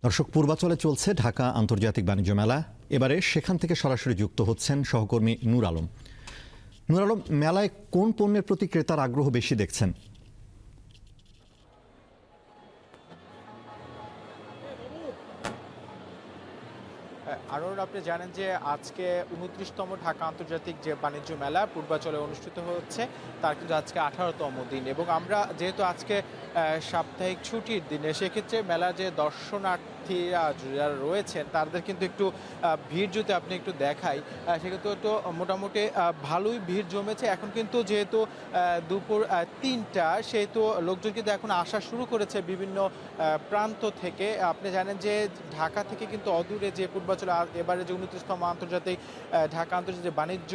দর্শক, পূর্বাচলে চলছে ঢাকা আন্তর্জাতিক বাণিজ্য মেলা। এবারে সেখান থেকে সরাসরি যুক্ত হচ্ছেন সহকর্মী নূর আলম। নূর আলম, মেলায় কোন পণ্যের প্রতি ক্রেতার আগ্রহ বেশি দেখছেন? আরও আপনি জানেন যে আজকে ২৯তম ঢাকা আন্তর্জাতিক যে বাণিজ্য মেলা পূর্বাচলে অনুষ্ঠিত হচ্ছে, তার কিন্তু আজকে ১৮তম দিন। এবং আমরা যেহেতু আজকে সাপ্তাহিক ছুটির দিনে, সেক্ষেত্রে মেলা যে দর্শনার্থীরা যারা রয়েছেন তাদের কিন্তু একটু ভিড় যদি আপনি একটু দেখাই, সেক্ষেত্রে তো মোটামুটি ভালোই ভিড় জমেছে। এখন কিন্তু যেহেতু দুপুর ৩টা, সেহেতু লোকজন কিন্তু এখন আসা শুরু করেছে বিভিন্ন প্রান্ত থেকে। আপনি জানেন যে ঢাকা থেকে কিন্তু অদূরে যে পূর্বাচলে এবারে যে ২৯তম আন্তর্জাতিক ঢাকা আন্তর্জাতিক বাণিজ্য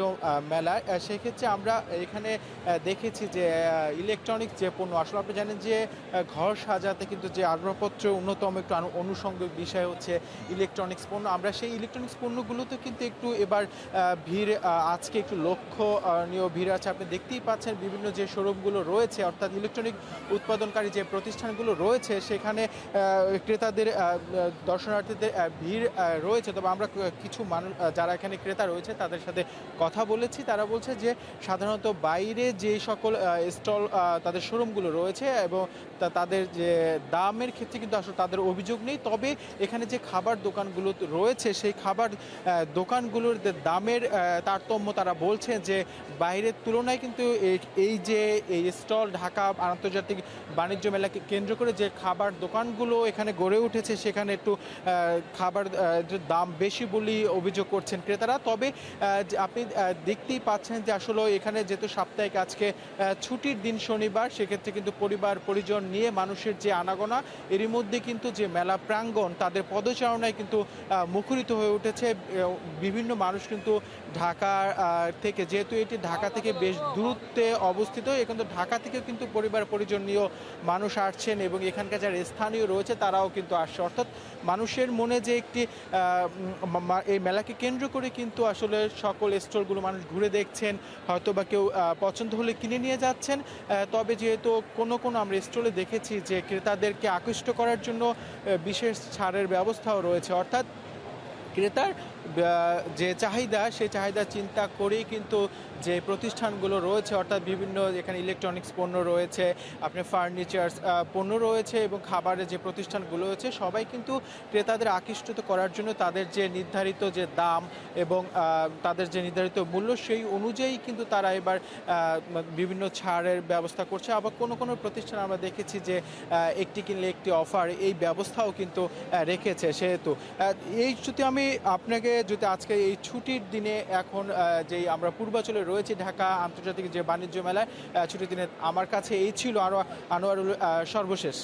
মেলা, সেক্ষেত্রে আমরা এখানে দেখেছি যে ইলেকট্রনিক্স যে পণ্য, আসলে আপনি জানেন যে ঘর সাজাতে কিন্তু যে আসবাবপত্র অন্যতম একটু অনুষঙ্গিক বিষয় হচ্ছে ইলেকট্রনিক্স পণ্য। আমরা সেই ইলেকট্রনিক্স পণ্যগুলোতে কিন্তু একটু এবার ভিড় আজকে একটু লক্ষণীয় ভিড় আছে। আপনি দেখতেই পাচ্ছেন বিভিন্ন যে শোরুমগুলো রয়েছে, অর্থাৎ ইলেকট্রনিক উৎপাদনকারী যে প্রতিষ্ঠানগুলো রয়েছে, সেখানে ক্রেতাদের দর্শনার্থীদের ভিড় রয়েছে। তবে আমরা কিছু মানুষ যারা এখানে ক্রেতা রয়েছে তাদের সাথে কথা বলেছি। তারা বলছে যে সাধারণত বাইরে যে সকল স্টল তাদের শোরুমগুলো রয়েছে এবং তাদের যে দামের ক্ষেত্রে কিন্তু আসলে তাদের অভিযোগ নেই। তবে এখানে যে খাবার দোকানগুলো রয়েছে, সেই খাবার দোকানগুলোর দামের তারতম্য তারা বলছেন যে বাইরের তুলনায় কিন্তু এই যে এই স্টল ঢাকা আন্তর্জাতিক বাণিজ্য মেলাকে কেন্দ্র করে যে খাবার দোকানগুলো এখানে গড়ে উঠেছে, সেখানে একটু খাবার দাম বেশি বলেই অভিযোগ করছেন ক্রেতারা। তবে আপনি দেখতেই পাচ্ছেন যে আসলে এখানে যেহেতু সাপ্তাহিক আজকে ছুটির দিন শনিবার, সেক্ষেত্রে কিন্তু পরিবার পরিজন নিয়ে মানুষের যে আনাগোনা, এরই মধ্যে কিন্তু যে মেলা প্রাঙ্গণ তাদের পদচারণায় কিন্তু মুখরিত হয়ে উঠেছে। বিভিন্ন মানুষ কিন্তু ঢাকা থেকে, যেহেতু এটি ঢাকা থেকে বেশ দূরত্বে অবস্থিত, কিন্তু ঢাকা থেকেও কিন্তু পরিবার পরিজন নিয়েও মানুষ আসছেন এবং এখানকার যারা স্থানীয় রয়েছে তারাও কিন্তু আসছে। অর্থাৎ মানুষের মনে যে একটি এই মেলাকে কেন্দ্র করে কিন্তু আসলে সকল স্টলগুলো মানুষ ঘুরে দেখছেন, হয়তো বা কেউ পছন্দ হলে কিনে নিয়ে যাচ্ছেন। তবে যেহেতু কোনো আমরা স্টলে দেখেছি যে ক্রেতাদেরকে আকৃষ্ট করার জন্য বিশেষ ছাড়ের ব্যবস্থাও রয়েছে, অর্থাৎ ক্রেতার যে চাহিদা, সেই চাহিদা চিন্তা করেই কিন্তু যে প্রতিষ্ঠানগুলো রয়েছে, অর্থাৎ বিভিন্ন এখানে ইলেকট্রনিক্স পণ্য রয়েছে, আপনার ফার্নিচার পণ্য রয়েছে এবং খাবারের যে প্রতিষ্ঠানগুলো রয়েছে, সবাই কিন্তু ক্রেতাদের আকৃষ্ট করার জন্য তাদের যে নির্ধারিত যে দাম এবং তাদের যে নির্ধারিত মূল্য, সেই অনুযায়ী কিন্তু তারা এবার বিভিন্ন ছাড়ের ব্যবস্থা করছে। আবার কোনো প্রতিষ্ঠান আমরা দেখেছি যে একটি কিনলে একটি অফার, এই ব্যবস্থাও কিন্তু রেখেছে। সেহেতু এই যদি আমি আপনাকে যদি আজকে এই ছুটির দিনে এখন যেই আমরা পূর্বাচলে রয়েছি ঢাকা আন্তর্জাতিক যে বাণিজ্য মেলায়, ছুটির দিনে আমার কাছে এই ছিল আরও আনোয়ারুল সর্বশেষ।